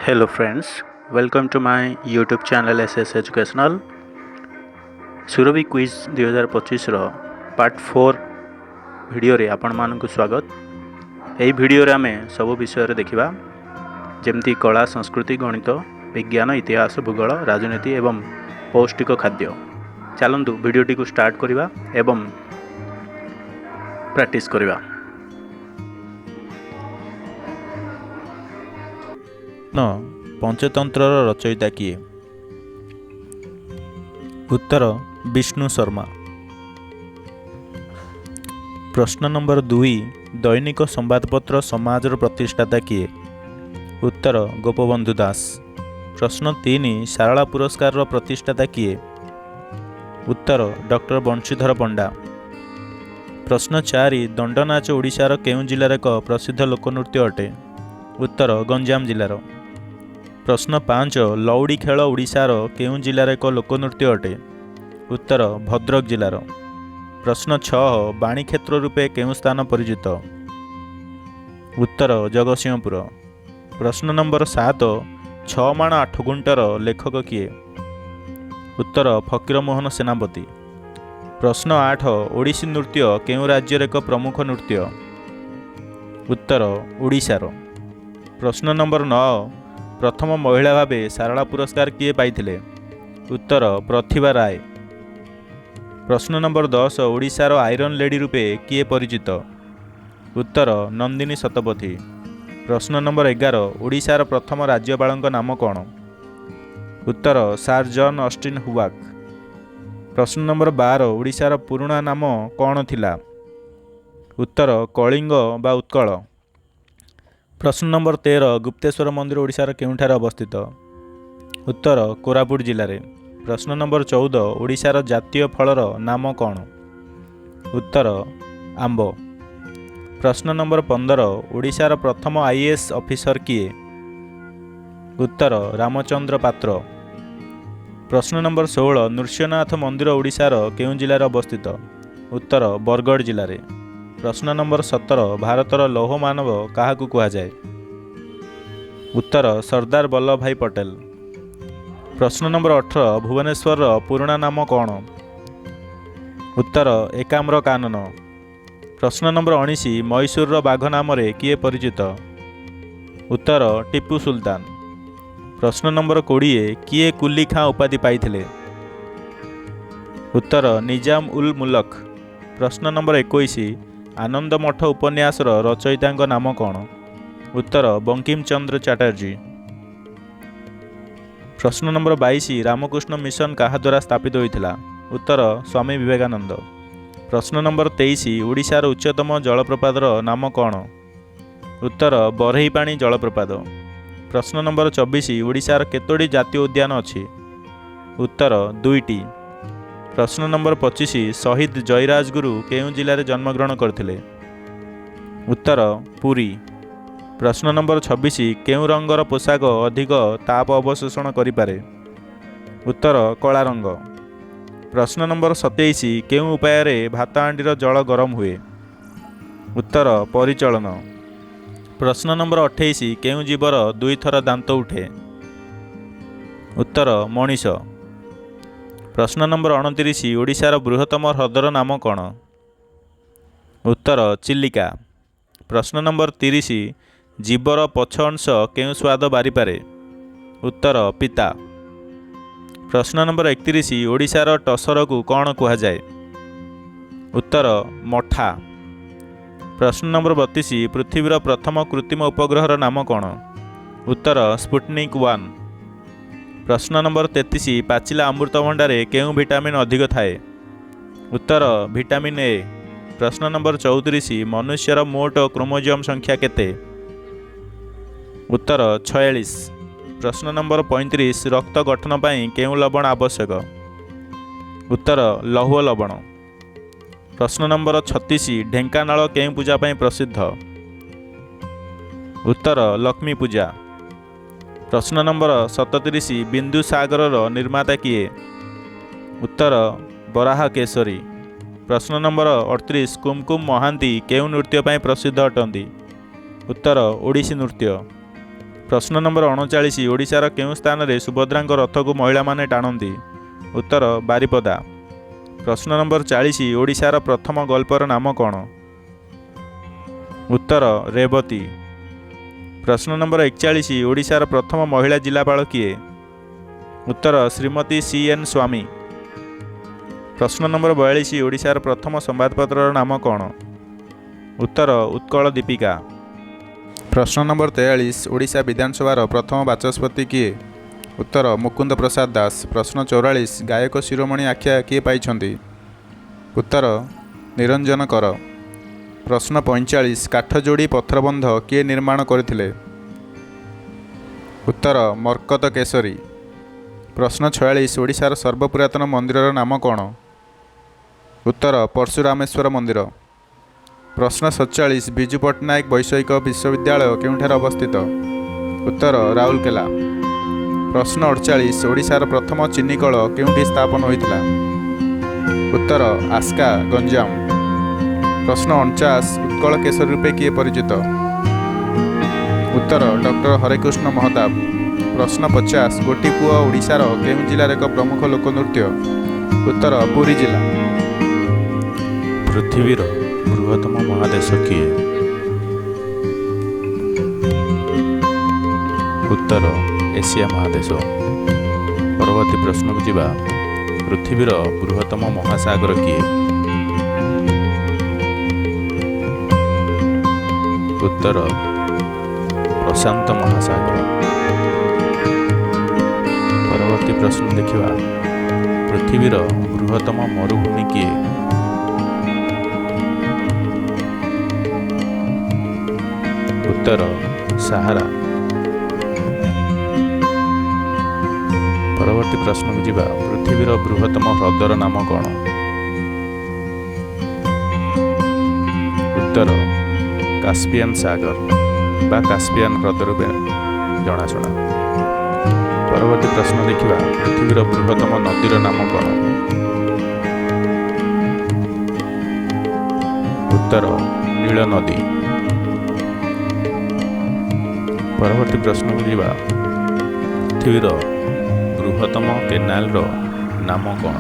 Hello friends, welcome to my YouTube channel SS Educational. Surabhi quiz 2025 part 4 video रे आपण मानकु स्वागत। एही वीडियो रे आमे सब विषय रे देखिबा जेमती कला, संस्कृति, गणित, विज्ञान, इतिहास, भूगोल, राजनीति एवं पौष्टिक खाद्य। चलंतु वीडियोटी को स्टार्ट करिबा एवं प्रैक्टिस करिबा। पंचतंत्र रचयिता किए? उत्तर विष्णु शर्मा। प्रश्न नंबर 2, दैनिक संवादपत्र समाजर प्रतिष्ठाता किए? उत्तर गोपबंधु दास। प्रश्न 3, सारला पुरस्कार प्रतिष्ठाता किए? उत्तर डॉक्टर बंशीधर पंडा। प्रश्न 4, दंडनाच ओडिशार केउं जिल्लार एक प्रसिद्ध लोकनृत्य अटे? उत्तर गंजाम जिल्लार। प्रश्न 5, लौड़ी खेल ओडिशार केउं जिल्लार एक लोकनृत्य अटे? उत्तर भद्रक जिल्लार। प्रश्न 6, बाणीक्षेत्र रूपे केउं स्थान परिचित? उत्तर जगतसिंहपुर। प्रश्न नंबर 7, 6 माण 8 गुंटर लेखक किए? उत्तर फकीरमोहन सेनापति। प्रश्न 8, ओडिसी नृत्य केउं राज्यर एक प्रमुख नृत्य? उत्तर ओडिशार। प्रश्न नंबर 9, प्रथम महिला भावे सारला पुरस्कार किए पाइथिले? उत्तर प्रतिभा राय। प्रश्न नंबर 10, ओडिशार आयरन लेडी रूपे किए परिचित? उत्तर नंदिनी शतपथी। प्रश्न नंबर 11, ओडिशार प्रथम राज्यपाल नाम कौन? उत्तर सार जॉन ऑस्टिन हुआक। प्रश्न नंबर 12, ओडिशार पुराणा नाम कौन थिला? उत्तर कलिंग बा उत्कल। प्रश्न नंबर 13, गुप्तेश्वर मंदिर ओडिशार केउंठारे अवस्थित? उत्तर कोरापुट जिले में। प्रश्न नंबर 14, ओडिशार जातीय फलर नाम कौन? उत्तर आंब। प्रश्न नंबर 15, ओडिशार प्रथम आईएएस ऑफिसर किए? उत्तर रामचंद्र पात्र। प्रश्न नंबर 16, नृसिंहनाथ मंदिर ओडिशार केउं जिल्लार अवस्थित? उत्तर बरगढ़ जिले में। प्रश्न नंबर 17, भारतर लौह मानव काहाकू कुहाଯାଏ? उत्तर सरदार वल्लभ भाई पटेल। प्रश्न नंबर 18, भुवनेश्वर पुराणा नाम कौन? उत्तर एकाम्र कानन। प्रश्न नंबर 19, मैसूर बाघ नाम किए परिचित? उत्तर टीपू सुल्तान। प्रश्न नंबर 20, किए कुली खां उपाधि पाइथिले? उत्तर निजाम उल मुलक। प्रश्न नंबर 21, आनंद मठ उपन्यासर रचयिता नाम कौन? उत्तर बंकिम चंद्र चटर्जी। प्रश्न नंबर 22, रामकृष्ण मिशन कहा द्वारा स्थापित होता? उत्तर स्वामी विवेकानंद। प्रश्न नंबर 23, ओडिशार उच्चतम जलप्रपातर नाम कौन? उत्तर बरहीपाणी जलप्रपात। प्रश्न नंबर 24, ओडिशार केतोटी जातीय उद्यान अछि? उत्तर 2टी। प्रश्न नंबर 25, शहीद जयराजगुरु केउं जिले में जन्मग्रहण करथिले? उत्तर पुरी। प्रश्न नंबर 26, केउं रंगर पोशाक अधिक ताप अवशोषण करिपारे? उत्तर कला रंग। प्रश्न नंबर 27, केउं उपाय भात हांडीर जल गरम हुए? उत्तर परिचलन। प्रश्न नंबर 28, केउं जीवर 2 थर दांत उठे? उत्तर मनीष। प्रश्न नंबर 29, ओडिशार बृहत्तम ह्रदर नाम कौन? उत्तर चिलिका। प्रश्न नंबर 30, जीवर पछ अंश केउं स्वाद बारिपारे? उत्तर पिता। प्रश्न नंबर 31, ओडिशार टसर को कौन कुहाଯାଏ? उत्तर मठा। प्रश्न नंबर 32, पृथ्वीर प्रथम कृत्रिम उपग्रहर नाम कौन? उत्तर स्पुटनिक 1। प्रश्न नंबर 33, पाचिला अमृतभंडारे केउं विटामिन अधिक थाए? उत्तर विटामिन ए। प्रश्न नंबर 34, मनुष्यर मोट क्रोमोजोम संख्या केते? उत्तर 46। प्रश्न नंबर 35, रक्त गठन पाई केउं लवण आवश्यक? उत्तर लौह लवण। प्रश्न नंबर 36, ढेंकानाल केउं पूजा पाई प्रसिद्ध? उत्तर लक्ष्मी पूजा। प्रश्न नंबर 37, बिंदु सागर निर्माता किए? उत्तर बराह केसरी। प्रश्न नंबर 38, कुमकुम महांती केउं नृत्य पाई प्रसिद्ध अटंती? उत्तर ओडिसी नृत्य। ପ୍ରଶ୍ନ ନମ୍ବର 39 ଓଡ଼ିଶାର କେଉଁ ସ୍ଥାନରେ ସୁଭଦ୍ରାଙ୍କ ରଥକୁ ମହିଳାମାନେ ଟାଣନ୍ତି? ଉତ୍ତର ବାରିପଦା। ପ୍ରଶ୍ନ ନମ୍ବର 40 ଓଡ଼ିଶାର ପ୍ରଥମ ଗଳ୍ପର ନାମ କ'ଣ? ଉତ୍ତର ରେବତୀ। ପ୍ରଶ୍ନ ନମ୍ବର 41 ଓଡ଼ିଶାର ପ୍ରଥମ ମହିଳା ଜିଲ୍ଲାପାଳ କିଏ? ଉତ୍ତର ଶ୍ରୀମତୀ CN ସ୍ୱାମୀ। ପ୍ରଶ୍ନ ନମ୍ବର 42 ଓଡ଼ିଶାର ପ୍ରଥମ ସମ୍ବାଦପତ୍ରର ନାମ କ'ଣ? ଉତ୍ତର ଉତ୍କଳ ଦୀପିକା। ପ୍ରଶ୍ନ ନମ୍ବର 43 ଓଡ଼ିଶା ବିଧାନସଭାର ପ୍ରଥମ ବାଚସ୍ପତି କିଏ? ଉତ୍ତର ମୁକୁନ୍ଦ ପ୍ରସାଦ ଦାସ। ପ୍ରଶ୍ନ 44 ଗାୟକ ଶିରୋମଣି ଆଖ୍ୟା କିଏ ପାଇଛନ୍ତି? ଉତ୍ତର ନିରଞ୍ଜନ କର। ପ୍ରଶ୍ନ 45 କାଠଯୋଡ଼ି ପଥରବନ୍ଧ କିଏ ନିର୍ମାଣ କରିଥିଲେ? ଉତ୍ତର ମର୍କତ କେଶରୀ। ପ୍ରଶ୍ନ 46 ଓଡ଼ିଶାର ସର୍ବପୁରାତନ ମନ୍ଦିରର ନାମ କ'ଣ? ଉତ୍ତର ପର୍ଶୁରାମେଶ୍ୱର ମନ୍ଦିର। ପ୍ରଶ୍ନ 47 ବିଜୁ ପଟ୍ଟନାୟକ ବୈଷୟିକ ବିଶ୍ୱବିଦ୍ୟାଳୟ କେଉଁଠାରେ ଅବସ୍ଥିତ? ଉତ୍ତର ରାଉରକେଲା। ପ୍ରଶ୍ନ 48 ଓଡ଼ିଶାର ପ୍ରଥମ ଚିନି କଳ କେଉଁଠି ସ୍ଥାପନ ହୋଇଥିଲା? ଉତ୍ତର ଆସ୍କା ଗଞ୍ଜାମ। ପ୍ରଶ୍ନ 49 ଉତ୍କଳ କେଶରୀ ରୂପେ କିଏ ପରିଚିତ? ଉତ୍ତର ଡକ୍ଟର ହରେକୃଷ୍ଣ ମହତାବ। ପ୍ରଶ୍ନ 50 ଗୋଟି ପୁଅ ଓଡ଼ିଶାର କେଉଁ ଜିଲ୍ଲାର ଏକ ପ୍ରମୁଖ ଲୋକନୃତ୍ୟ? ଉତ୍ତର ପୁରୀ ଜିଲ୍ଲା। ପୃଥିବୀର ବୃହତ୍ତମ ମହାଦେଶ କିଏ? ଉତ୍ତର ଏସିଆ ମହାଦେଶ। ପରବର୍ତ୍ତୀ ପ୍ରଶ୍ନକୁ ଯିବା। ପୃଥିବୀର ବୃହତ୍ତମ ମହାସାଗର କିଏ? ଉତ୍ତର ପ୍ରଶାନ୍ତ ମହାସାଗର। ପରବର୍ତ୍ତୀ ପ୍ରଶ୍ନ ଦେଖିବା। ପୃଥିବୀର ବୃହତ୍ତମ ମରୁଭୂମି କିଏ? ଉତ୍ତର ସାହାରା। ପରବର୍ତ୍ତୀ ପ୍ରଶ୍ନକୁ ଯିବା। ପୃଥିବୀର ବୃହତ୍ତମ ହ୍ରଦର ନାମ କ'ଣ? ଉତ୍ତର କାସ୍ପିଆନ ସାଗର ବା କାସ୍ପିଆନ ହ୍ରଦ ରୂପେ ଜଣାଶୁଣା। ପରବର୍ତ୍ତୀ ପ୍ରଶ୍ନ ଦେଖିବା। ପୃଥିବୀର ବୃହତ୍ତମ ନଦୀର ନାମ କ'ଣ? ଉତ୍ତର ନୀଳ ନଦୀ। ପରବର୍ତ୍ତୀ ପ୍ରଶ୍ନକୁ ଯିବା। ପୃଥିବୀର ବୃହତ୍ତମ କେନାଲର ନାମ କ'ଣ?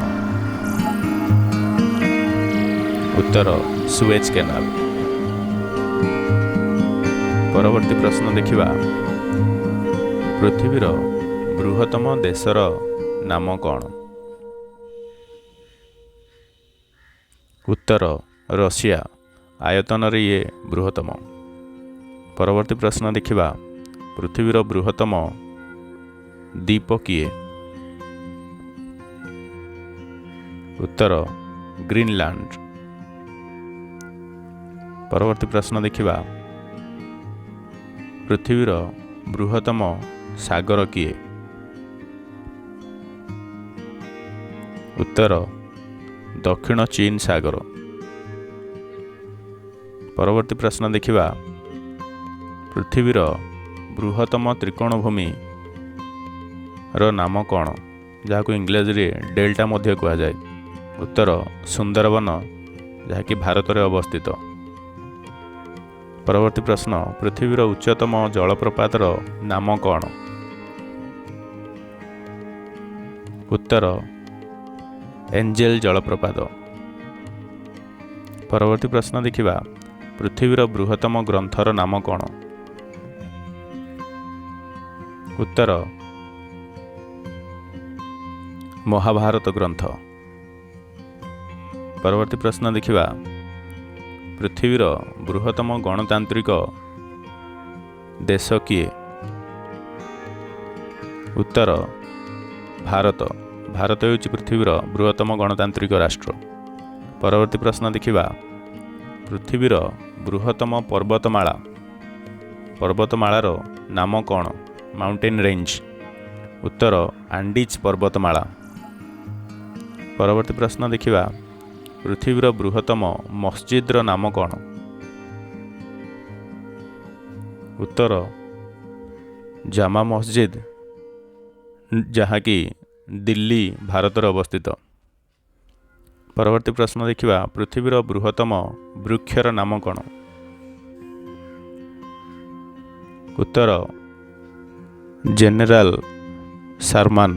ଉତ୍ତର ସୁଏଜ କେନାଲ। ପରବର୍ତ୍ତୀ ପ୍ରଶ୍ନ ଦେଖିବା। ପୃଥିବୀର ବୃହତ୍ତମ ଦେଶର ନାମ କ'ଣ? ଉତ୍ତର ରଷିଆ। ଆୟତନରେ ଇଏ ବୃହତ୍ତମ। ପରବର୍ତ୍ତୀ ପ୍ରଶ୍ନ ଦେଖିବା। ପୃଥିବୀର ବୃହତ୍ତମ ଦ୍ୱୀପ କିଏ? ଉତ୍ତର ଗ୍ରୀନଲ୍ୟାଣ୍ଡ। ପରବର୍ତ୍ତୀ ପ୍ରଶ୍ନ ଦେଖିବା। ପୃଥିବୀର ବୃହତ୍ତମ ସାଗର କିଏ? ଉତ୍ତର ଦକ୍ଷିଣ ଚୀନ ସାଗର। ପରବର୍ତ୍ତୀ ପ୍ରଶ୍ନ ଦେଖିବା। ପୃଥିବୀର ବୃହତ୍ତମ ତ୍ରିକୋଣଭୂମିର ନାମ କ'ଣ, ଯାହାକୁ ଇଂରାଜୀରେ ଡେଲ୍ଟା ମଧ୍ୟ କୁହାଯାଏ? ଉତ୍ତର ସୁନ୍ଦରବନ, ଯାହାକି ଭାରତରେ ଅବସ୍ଥିତ। ପରବର୍ତ୍ତୀ ପ୍ରଶ୍ନ। ପୃଥିବୀର ଉଚ୍ଚତମ ଜଳପ୍ରପାତର ନାମ କ'ଣ? ଉତ୍ତର ଏଞ୍ଜେଲ ଜଳପ୍ରପାତ। ପରବର୍ତ୍ତୀ ପ୍ରଶ୍ନ ଦେଖିବା। ପୃଥିବୀର ବୃହତ୍ତମ ଗ୍ରନ୍ଥର ନାମ କ'ଣ? ଉତ୍ତର ମହାଭାରତ ଗ୍ରନ୍ଥ। ପରବର୍ତ୍ତୀ ପ୍ରଶ୍ନ ଦେଖିବା। ପୃଥିବୀର ବୃହତ୍ତମ ଗଣତାନ୍ତ୍ରିକ ଦେଶ କିଏ? ଉତ୍ତର ଭାରତ। ଭାରତ ହେଉଛି ପୃଥିବୀର ବୃହତ୍ତମ ଗଣତାନ୍ତ୍ରିକ ରାଷ୍ଟ୍ର। ପରବର୍ତ୍ତୀ ପ୍ରଶ୍ନ ଦେଖିବା। ପୃଥିବୀର ବୃହତ୍ତମ ପର୍ବତମାଳାର ନାମ କ'ଣ? Mountain range. ଉତ୍ତର ଆଣ୍ଡିଜ୍ ପର୍ବତମାଳା। ପରବର୍ତ୍ତୀ ପ୍ରଶ୍ନ ଦେଖିବା। ପୃଥିବୀର ବୃହତ୍ତମ ମସଜିଦର ନାମ କ'ଣ? ଉତ୍ତର ଜାମା ମସଜିଦ, ଯାହାକି ଦିଲ୍ଲୀ ଭାରତରେ ଅବସ୍ଥିତ। ପରବର୍ତ୍ତୀ ପ୍ରଶ୍ନ ଦେଖିବା। ପୃଥିବୀର ବୃହତ୍ତମ ବୃକ୍ଷର ନାମ କ'ଣ? ଉତ୍ତର ଜେନେରାଲ ସାରମାନ।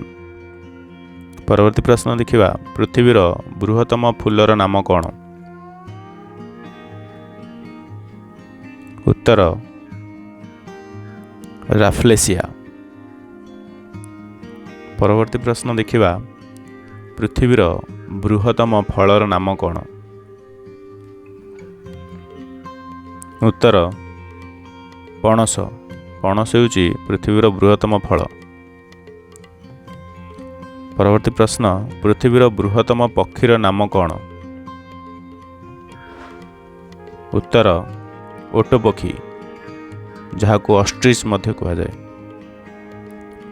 ପରବର୍ତ୍ତୀ ପ୍ରଶ୍ନ ଦେଖିବା, ପୃଥିବୀର ବୃହତ୍ତମ ଫୁଲର ନାମ କ'ଣ? ଉତ୍ତର ରାଫ୍ଲେସିଆ। ପରବର୍ତ୍ତୀ ପ୍ରଶ୍ନ ଦେଖିବା, ପୃଥିବୀର ବୃହତ୍ତମ ଫଳର ନାମ କ'ଣ? ଉତ୍ତର ପଣସ। ପଣସ ହେଉଛି ପୃଥିବୀର ବୃହତ୍ତମ ଫଳ। ପରବର୍ତ୍ତୀ ପ୍ରଶ୍ନ, ପୃଥିବୀର ବୃହତ୍ତମ ପକ୍ଷୀର ନାମ କ'ଣ? ଉତ୍ତର ଓଟ ପକ୍ଷୀ, ଯାହାକୁ ଅଷ୍ଟ୍ରିଚ୍ ମଧ୍ୟ କୁହାଯାଏ।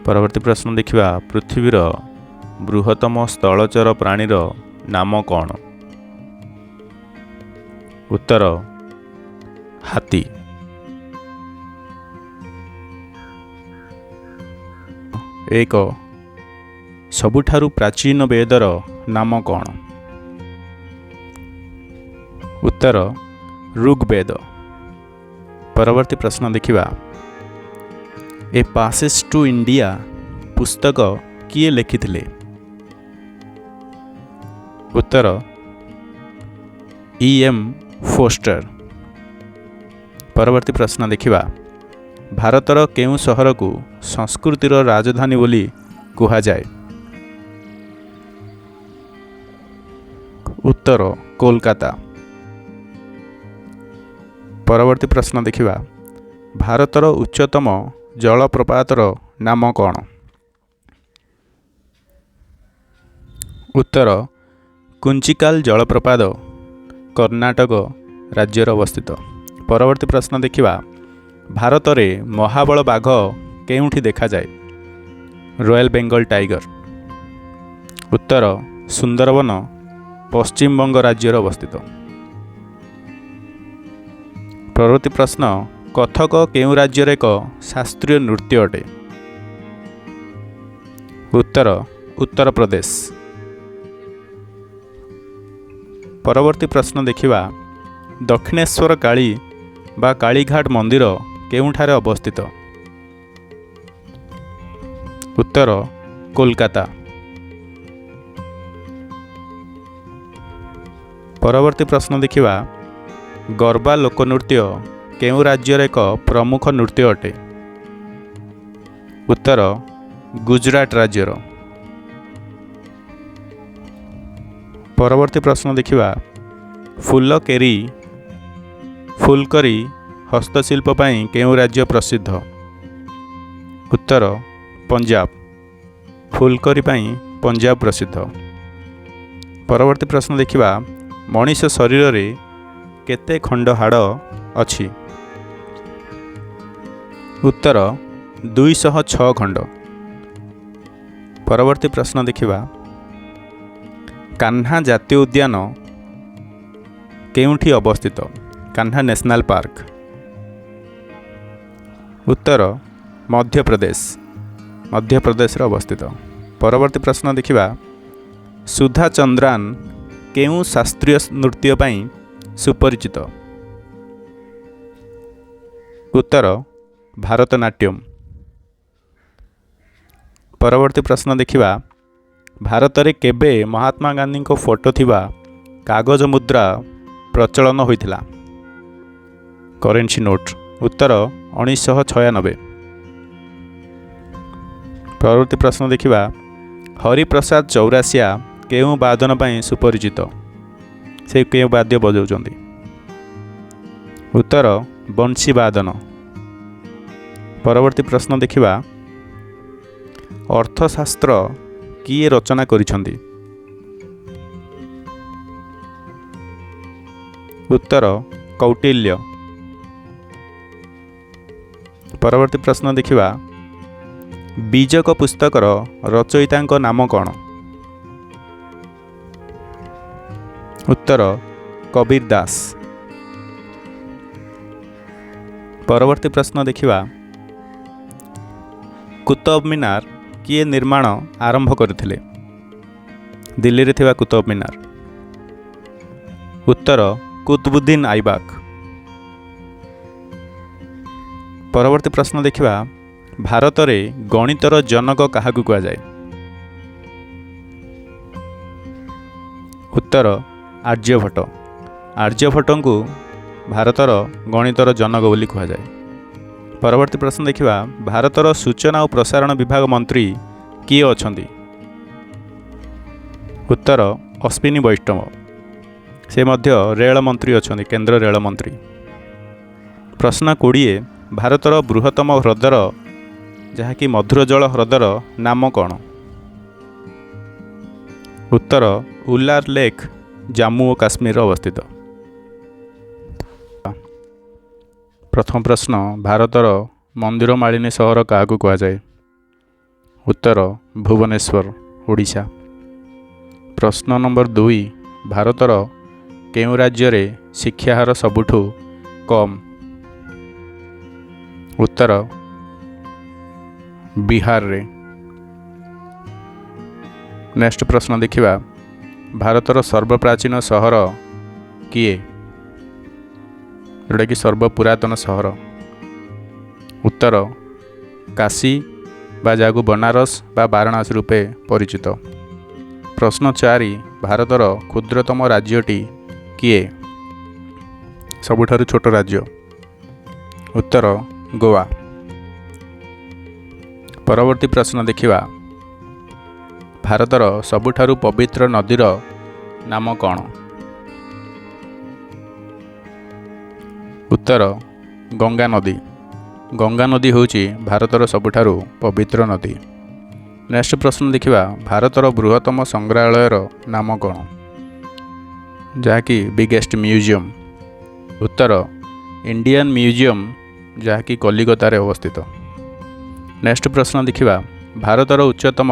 ପରବର୍ତ୍ତୀ ପ୍ରଶ୍ନ ଦେଖିବା, ପୃଥିବୀର ବୃହତ୍ତମ ସ୍ଥଳଚର ପ୍ରାଣୀର ନାମ କ'ଣ? ଉତ୍ତର ହାତୀ। ଏକ ସବୁଠାରୁ ପ୍ରାଚୀନ ବେଦର ନାମ କ'ଣ? ଉତ୍ତର ଋଗ୍ବେଦ। ପରବର୍ତ୍ତୀ ପ୍ରଶ୍ନ ଦେଖିବା, ଏ ପାସେଜ୍ ଟୁ ଇଣ୍ଡିଆ ପୁସ୍ତକ କିଏ ଲେଖିଥିଲେ? ଉତ୍ତର E.M. ଫୋଷ୍ଟର। ପରବର୍ତ୍ତୀ ପ୍ରଶ୍ନ ଦେଖିବା, ଭାରତର କେଉଁ ସହରକୁ ସଂସ୍କୃତିର ରାଜଧାନୀ ବୋଲି କୁହାଯାଏ? ଉତ୍ତର କୋଲକାତା। ପରବର୍ତ୍ତୀ ପ୍ରଶ୍ନ ଦେଖିବା, ଭାରତର ଉଚ୍ଚତମ ଜଳପ୍ରପାତର ନାମ କ'ଣ? ଉତ୍ତର କୁଞ୍ଚିକାଲ ଜଳପ୍ରପାତ, କର୍ଣ୍ଣାଟକ ରାଜ୍ୟରେ ଅବସ୍ଥିତ। ପରବର୍ତ୍ତୀ ପ୍ରଶ୍ନ ଦେଖିବା, ଭାରତରେ ମହାବଳ ବାଘ କେଉଁଠି ଦେଖାଯାଏ? Royal Bengal tiger. ଉତ୍ତର ସୁନ୍ଦରବନ, ପଶ୍ଚିମବଙ୍ଗ ରାଜ୍ୟରେ ଅବସ୍ଥିତ। ପରବର୍ତ୍ତୀ ପ୍ରଶ୍ନ, କଥକ କେଉଁ ରାଜ୍ୟର ଏକ ଶାସ୍ତ୍ରୀୟ ନୃତ୍ୟ ଅଟେ? ଉତ୍ତର ଉତ୍ତରପ୍ରଦେଶ। ପରବର୍ତ୍ତୀ ପ୍ରଶ୍ନ ଦେଖିବା, ଦକ୍ଷିଣେଶ୍ୱର କାଳୀ ବା କାଳୀଘାଟ ମନ୍ଦିର କେଉଁଠାରେ ଅବସ୍ଥିତ? ଉତ୍ତର କୋଲକାତା। ପରବର୍ତ୍ତୀ ପ୍ରଶ୍ନ ଦେଖିବା, ଗର୍ବା ଲୋକନୃତ୍ୟ କେଉଁ ରାଜ୍ୟର ଏକ ପ୍ରମୁଖ ନୃତ୍ୟ ଅଟେ? ଉତ୍ତର ଗୁଜରାଟ ରାଜ୍ୟର। ପରବର୍ତ୍ତୀ ପ୍ରଶ୍ନ ଦେଖିବା, ଫୁଲକରି ହସ୍ତଶିଳ୍ପ ପାଇଁ କେଉଁ ରାଜ୍ୟ ପ୍ରସିଦ୍ଧ? ଉତ୍ତର ପଞ୍ଜାବ। ଫୁଲକରି ପାଇଁ ପଞ୍ଜାବ ପ୍ରସିଦ୍ଧ। ପରବର୍ତ୍ତୀ ପ୍ରଶ୍ନ ଦେଖିବା, ମଣିଷ ଶରୀରରେ କେତେ ଖଣ୍ଡ ହାଡ଼ ଅଛି? ଉତ୍ତର 206 ଖଣ୍ଡ। ପରବର୍ତ୍ତୀ ପ୍ରଶ୍ନ ଦେଖିବା, କାହ୍ନା ଜାତୀୟ ଉଦ୍ୟାନ କେଉଁଠି ଅବସ୍ଥିତ? Kanha national park. ଉତ୍ତର ମଧ୍ୟପ୍ରଦେଶରେ ଅବସ୍ଥିତ। ପରବର୍ତ୍ତୀ ପ୍ରଶ୍ନ ଦେଖିବା, ସୁଧା ଚନ୍ଦ୍ରାନ କେଉଁ ଶାସ୍ତ୍ରୀୟ ନୃତ୍ୟ ପାଇଁ ସୁପରିଚିତ? ଉତ୍ତର ଭାରତନାଟ୍ୟମ। ପରବର୍ତ୍ତୀ ପ୍ରଶ୍ନ ଦେଖିବା, ଭାରତରେ କେବେ ମହାତ୍ମା ଗାନ୍ଧୀଙ୍କ ଫଟୋ ଥିବା କାଗଜ ମୁଦ୍ରା ପ୍ରଚଳନ ହୋଇଥିଲା? Currency note. ଉତ୍ତର 1996। ପରବର୍ତ୍ତୀ ପ୍ରଶ୍ନ ଦେଖିବା, ହରିପ୍ରସାଦ ଚୌରାସିଆ କେଉଁ ବାଦନ ପାଇଁ ସୁପରିଚିତ? ସେ କେଉଁ ବାଦ୍ୟ ବଜାଉଛନ୍ତି? ଉତ୍ତର ବଂଶୀ ବାଦନ। ପରବର୍ତ୍ତୀ ପ୍ରଶ୍ନ ଦେଖିବା, ଅର୍ଥଶାସ୍ତ୍ର କିଏ ରଚନା କରିଛନ୍ତି? ଉତ୍ତର କୌଟିଲ୍ୟ। ପରବର୍ତ୍ତୀ ପ୍ରଶ୍ନ ଦେଖିବା, ବୀଜକ ପୁସ୍ତକର ରଚୟିତାଙ୍କ ନାମ କ'ଣ? ଉତ୍ତର କବୀର ଦାସ। ପରବର୍ତ୍ତୀ ପ୍ରଶ୍ନ ଦେଖିବା, କୁତବ ମିନାର କିଏ ନିର୍ମାଣ ଆରମ୍ଭ କରିଥିଲେ? ଦିଲ୍ଲୀରେ ଥିବା କୁତବ ମିନାର। ଉତ୍ତର କୁତବୁଦ୍ଦିନ ଆଇବାକ। ପରବର୍ତ୍ତୀ ପ୍ରଶ୍ନ ଦେଖିବା, ଭାରତରେ ଗଣିତର ଜନକ କାହାକୁ କୁହାଯାଏ? ଉତ୍ତର ଆର୍ଯ୍ୟଭଟ୍ଟ। ଆର୍ଯ୍ୟଭଟ୍ଟଙ୍କୁ ଭାରତର ଗଣିତର ଜନକ ବୋଲି କୁହାଯାଏ। ପରବର୍ତ୍ତୀ ପ୍ରଶ୍ନ ଦେଖିବା, ଭାରତର ସୂଚନା ଓ ପ୍ରସାରଣ ବିଭାଗ ମନ୍ତ୍ରୀ କିଏ ଅଛନ୍ତି? ଉତ୍ତର ଅଶ୍ୱିନୀ ବୈଷ୍ଣବ। ସେ ମଧ୍ୟ ରେଳ ମନ୍ତ୍ରୀ ଅଛନ୍ତି, କେନ୍ଦ୍ର ରେଳ ମନ୍ତ୍ରୀ। ପ୍ରଶ୍ନ 20, ଭାରତର ବୃହତ୍ତମ ହ୍ରଦର ଯାହାକି ମଧୁର ଜଳ ହ୍ରଦର ନାମ କ'ଣ? ଉତ୍ତର ଉଲାର ଲେକ୍, ଜାମ୍ମୁ ଓ କାଶ୍ମୀରରେ ଅବସ୍ଥିତ। ପ୍ରଥମ ପ୍ରଶ୍ନ, ଭାରତର ମନ୍ଦିର ମାଳିନୀ ସହର କାହାକୁ କୁହାଯାଏ? ଉତ୍ତର ଭୁବନେଶ୍ୱର, ଓଡ଼ିଶା। ପ୍ରଶ୍ନ ନମ୍ବର 2, ଭାରତର କେଉଁ ରାଜ୍ୟରେ ଶିକ୍ଷା ହାର ସବୁଠୁ କମ୍? ଉତ୍ତର ବିହାରରେ। ନେକ୍ସଟ ପ୍ରଶ୍ନ ଦେଖିବା, ଭାରତର ସର୍ବପ୍ରାଚୀନ ସହର କିଏ? ଯେଉଁଟାକି ସର୍ବପୁରାତନ ସହର। ଉତ୍ତର କାଶୀ ବା ଯାହାକୁ ବନାରସ ବା ବାରାଣାସୀ ରୂପେ ପରିଚିତ। ପ୍ରଶ୍ନ 4, ଭାରତର କ୍ଷୁଦ୍ରତମ ରାଜ୍ୟଟି କିଏ? ସବୁଠାରୁ ଛୋଟ ରାଜ୍ୟ? ଉତ୍ତର ଗୋଆ। ପରବର୍ତ୍ତୀ ପ୍ରଶ୍ନ ଦେଖିବା, ଭାରତର ସବୁଠାରୁ ପବିତ୍ର ନଦୀର ନାମ କ'ଣ? ଉତ୍ତର ଗଙ୍ଗା ନଦୀ। ଗଙ୍ଗା ନଦୀ ହେଉଛି ଭାରତର ସବୁଠାରୁ ପବିତ୍ର ନଦୀ। ନେକ୍ସଟ ପ୍ରଶ୍ନ ଦେଖିବା, ଭାରତର ବୃହତ୍ତମ ସଂଗ୍ରହାଳୟର ନାମ କ'ଣ? ଯାହାକି ବିଗେଷ୍ଟ ମ୍ୟୁଜିୟମ୍? ଉତ୍ତର ଇଣ୍ଡିଆନ୍ ମ୍ୟୁଜିୟମ୍, ଯାହାକି କଲିକତାରେ ଅବସ୍ଥିତ। ନେକ୍ସଟ ପ୍ରଶ୍ନ ଦେଖିବା, ଭାରତର ଉଚ୍ଚତମ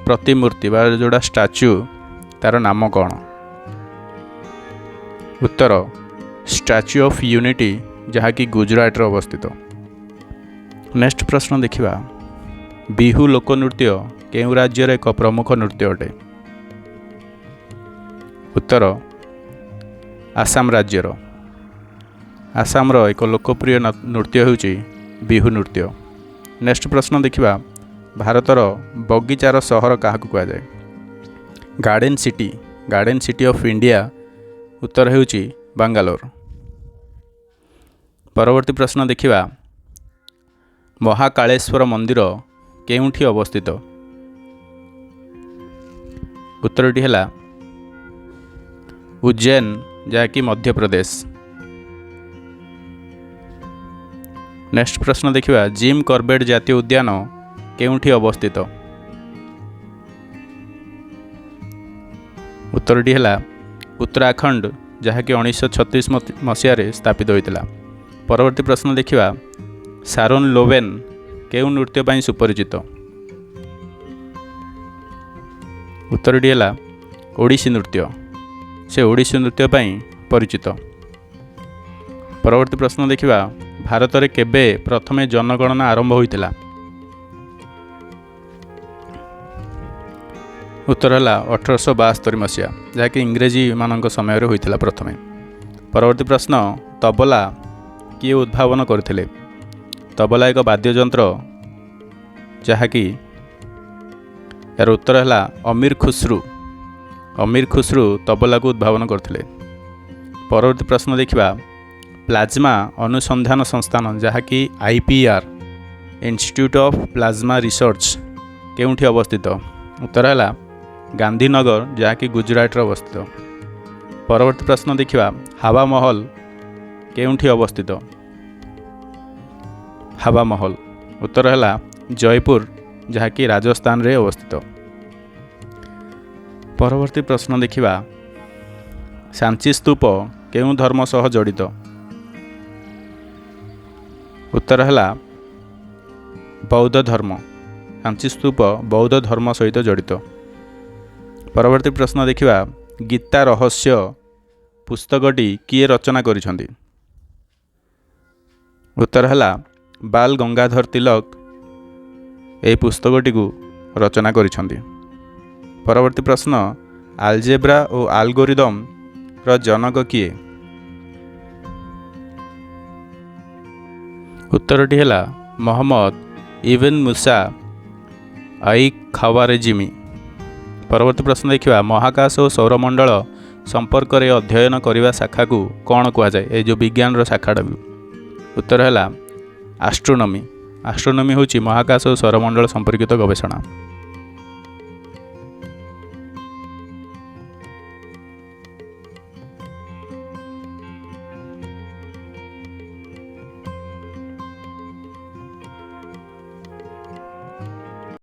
ପ୍ରତିମୂର୍ତ୍ତି ବା ଯେଉଁଟା ଷ୍ଟାଚ୍ୟୁ, ତା'ର ନାମ କ'ଣ? ଉତ୍ତର ଷ୍ଟାଚ୍ୟୁ ଅଫ୍ ୟୁନିଟି, ଯାହାକି ଗୁଜରାଟରେ ଅବସ୍ଥିତ। ନେକ୍ସଟ ପ୍ରଶ୍ନ ଦେଖିବା, ବିହୁ ଲୋକନୃତ୍ୟ କେଉଁ ରାଜ୍ୟର ଏକ ପ୍ରମୁଖ ନୃତ୍ୟ ଅଟେ? ଉତ୍ତର ଆସାମ ରାଜ୍ୟର। ଆସାମର ଏକ ଲୋକପ୍ରିୟ ନୃତ୍ୟ ହେଉଛି ବିହୁ ନୃତ୍ୟ। ନେକ୍ସଟ ପ୍ରଶ୍ନ ଦେଖିବା, ଭାରତର ବଗିଚାର ସହର କାହାକୁ କୁହାଯାଏ? Garden city of India. ଉତ୍ତର ହେଉଛି ବାଙ୍ଗାଲୋର। ପରବର୍ତ୍ତୀ ପ୍ରଶ୍ନ ଦେଖିବା, ମହାକାଳେଶ୍ୱର ମନ୍ଦିର କେଉଁଠି ଅବସ୍ଥିତ? ଉତ୍ତରଟି ହେଲା ଉଜ୍ଜୈନ, ଯାହାକି ମଧ୍ୟପ୍ରଦେଶ। ନେକ୍ସଟ ପ୍ରଶ୍ନ ଦେଖିବା, ଜିମ୍ କର୍ବେଟ୍ ଜାତୀୟ ଉଦ୍ୟାନ କେଉଁଠି ଅବସ୍ଥିତ? ଉତ୍ତରଟି ହେଲା ଉତ୍ତରାଖଣ୍ଡ, ଯାହାକି 1936 ମସିହାରେ ସ୍ଥାପିତ ହୋଇଥିଲା। ପରବର୍ତ୍ତୀ ପ୍ରଶ୍ନ ଦେଖିବା, ଶାରୋନ୍ ଲୋୱେନ୍ କେଉଁ ନୃତ୍ୟ ପାଇଁ ସୁପରିଚିତ? ଉତ୍ତରଟି ହେଲା ଓଡ଼ିଶୀ ନୃତ୍ୟ। ସେ ଓଡ଼ିଶୀ ନୃତ୍ୟ ପାଇଁ ପରିଚିତ। ପରବର୍ତ୍ତୀ ପ୍ରଶ୍ନ ଦେଖିବା, ଭାରତରେ କେବେ ପ୍ରଥମେ ଜନଗଣନା ଆରମ୍ଭ ହୋଇଥିଲା? ଉତ୍ତର ହେଲା 1872 ମସିହା, ଯାହାକି ଇଂରେଜୀମାନଙ୍କ ସମୟରେ ହୋଇଥିଲା ପ୍ରଥମେ। ପରବର୍ତ୍ତୀ ପ୍ରଶ୍ନ, ତବଲା କିଏ ଉଦ୍ଭାବନ କରିଥିଲେ? ତବଲା ଏକ ବାଦ୍ୟଯନ୍ତ୍ର, ଯାହାକି ଏହାର ଉତ୍ତର ହେଲା ଅମୀର ଖୁସ୍ରୁ ତବଲାକୁ ଉଦ୍ଭାବନ କରିଥିଲେ। ପରବର୍ତ୍ତୀ ପ୍ରଶ୍ନ ଦେଖିବା, ପ୍ଲାଜମା ଅନୁସନ୍ଧାନ ସଂସ୍ଥାନ, ଯାହାକି IPR institute of plasma research କେଉଁଠି ଅବସ୍ଥିତ? ଉତ୍ତର ହେଲା ଗାନ୍ଧୀନଗର, ଯାହାକି ଗୁଜରାଟରେ ଅବସ୍ଥିତ। ପରବର୍ତ୍ତୀ ପ୍ରଶ୍ନ ଦେଖିବା, ହାୱା ମହଲ କେଉଁଠି ଅବସ୍ଥିତ? ହାୱା ମହଲ ଉତ୍ତର ହେଲା ଜୟପୁର, ଯାହାକି ରାଜସ୍ଥାନରେ ଅବସ୍ଥିତ। ପରବର୍ତ୍ତୀ ପ୍ରଶ୍ନ ଦେଖିବା, ସାଞ୍ଚି ସ୍ତୂପ କେଉଁ ଧର୍ମ ସହ ଜଡ଼ିତ? ଉତ୍ତର ହେଲା ବୌଦ୍ଧ ଧର୍ମ। ସାଞ୍ଚି ସ୍ତୂପ ବୌଦ୍ଧ ଧର୍ମ ସହିତ ଜଡ଼ିତ। ପରବର୍ତ୍ତୀ ପ୍ରଶ୍ନ ଦେଖିବା, ଗୀତା ରହସ୍ୟ ପୁସ୍ତକଟି କିଏ ରଚନା କରିଛନ୍ତି? ଉତ୍ତର ହେଲା ବାଲ ଗଙ୍ଗାଧର ତିଲକ ଏହି ପୁସ୍ତକଟିକୁ ରଚନା କରିଛନ୍ତି। ପରବର୍ତ୍ତୀ ପ୍ରଶ୍ନ, ଆଲଜେବ୍ରା ଓ ଆଲଗୋରିଦମର ଜନକ କିଏ? ଉତ୍ତରଟି ହେଲା ମହମ୍ମଦ ଇବନ୍ ମୁସା ଆଇ ଖାୱାରେଜିମି। ପରବର୍ତ୍ତୀ ପ୍ରଶ୍ନ ଦେଖିବା, ମହାକାଶ ଓ ସୌରମଣ୍ଡଳ ସମ୍ପର୍କରେ ଅଧ୍ୟୟନ କରିବା ଶାଖାକୁ କ'ଣ କୁହାଯାଏ? ଏ ଯେଉଁ ବିଜ୍ଞାନର ଶାଖାଟା ବି। ଉତ୍ତର ହେଲା ଆଷ୍ଟ୍ରୋନମି। ଆଷ୍ଟ୍ରୋନମି ହେଉଛି ମହାକାଶ ଓ ସୌରମଣ୍ଡଳ ସମ୍ପର୍କିତ ଗବେଷଣା।